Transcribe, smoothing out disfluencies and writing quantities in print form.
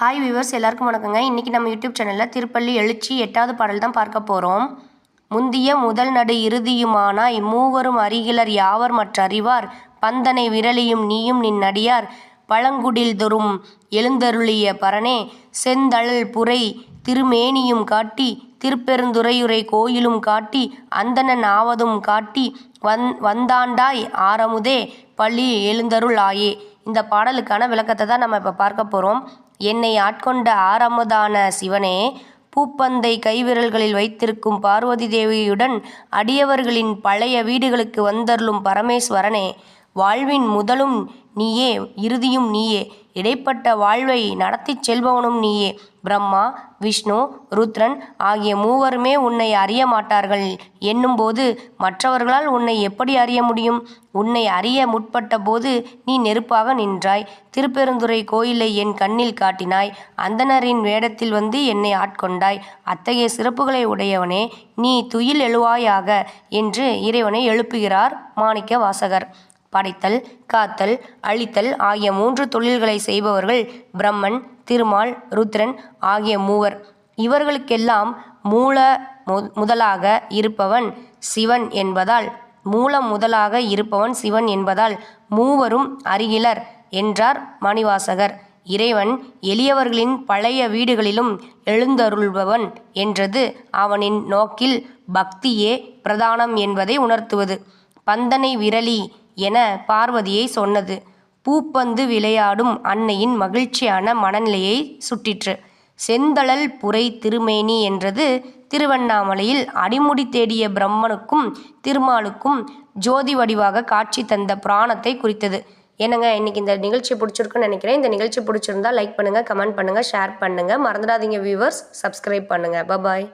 Hi viewers, எல்லாருக்கும் வணக்கங்க. இன்றைக்கி நம்ம யூடியூப் சேனலில் திருப்பள்ளி எழுச்சி 8வது பாடல் தான் பார்க்க போகிறோம். முந்திய முதல் நடு இறுதியுமானாய் மூவரும் அறிகிலர் யாவர் மற்றறிவார் பந்தனை விரலியும் நீயும் நின் அடியார் பழங்குடில் தொறும் எழுந்தருளிய பரனே செந்தழல் புரை திருமேனியும் காட்டி திருப்பெருந்துறையுரை கோயிலும் காட்டி அந்தணன் ஆவதும் காட்டி வந்தாண்டாய் ஆரமுதே பள்ளி எழுந்தருள் ஆயே. இந்த பாடலுக்கான விளக்கத்தை தான் நம்ம இப்போ பார்க்க போகிறோம். என்னை ஆட்கொண்ட ஆரமுதான சிவனே, பூப்பந்தை கைவிரல்களில் வைத்திருக்கும் பார்வதி தேவியுடன் அடியவர்களின் பழைய வீடுகளுக்கு வந்தருளும் பரமேஸ்வரனே, வாழ்வின் முதலும் நீயே இறுதியும் நீயே, இடைப்பட்ட வாழ்வை நடத்திச் செல்பவனும் நீயே. பிரம்மா, விஷ்ணு, ருத்ரன் ஆகிய மூவருமே உன்னை அறிய மாட்டார்கள் என்னும்போது மற்றவர்களால் உன்னை எப்படி அறிய முடியும்? உன்னை அறிய முற்பட்ட போது நீ நெருப்பாக நின்றாய். திருப்பெருந்துறை கோயிலை என் கண்ணில் காட்டினாய். அந்தணரின் வேடத்தில் வந்து என்னை ஆட்கொண்டாய். அத்தகைய சிறப்புகளை உடையவனே, நீ துயில் எழுவாயாக என்று இறைவனை எழுப்புகிறார் மாணிக்க வாசகர். படைத்தல், காத்தல், அழித்தல் ஆகிய 3 தொழில்களை செய்பவர்கள் பிரம்மன், திருமால், ருத்ரன் ஆகிய மூவர். இவர்களுக்கெல்லாம் முதலாக இருப்பவன் சிவன் என்பதால் மூவரும் அறிகிலர் என்றார் மணிவாசகர். இறைவன் எளியவர்களின் பழைய வீடுகளிலும் எழுந்தருள்பவன் என்றது அவனின் நோக்கில் பக்தியே பிரதானம் என்பதை உணர்த்துவது. பந்தனை விரலி என பார்வதியை சொன்னது பூப்பந்து விளையாடும் அன்னையின் மகிழ்ச்சியான மனநிலையை சுட்டிற்று. செந்தழல் புரை திருமேனி என்றது திருவண்ணாமலையில் அடிமுடி தேடிய பிரம்மனுக்கும் திருமாலுக்கும் ஜோதி வடிவாக காட்சி தந்த புராணத்தை குறித்தது. என்னங்க, இன்னைக்கு இந்த நிகழ்ச்சி பிடிச்சிருக்குன்னு நினைக்கிறேன். இந்த நிகழ்ச்சி பிடிச்சிருந்தா லைக் பண்ணுங்கள், கமெண்ட் பண்ணுங்கள், ஷேர் பண்ணுங்கள். மறந்துடாதீங்க வியூவர்ஸ், சப்ஸ்கிரைப் பண்ணுங்கள். பாய்.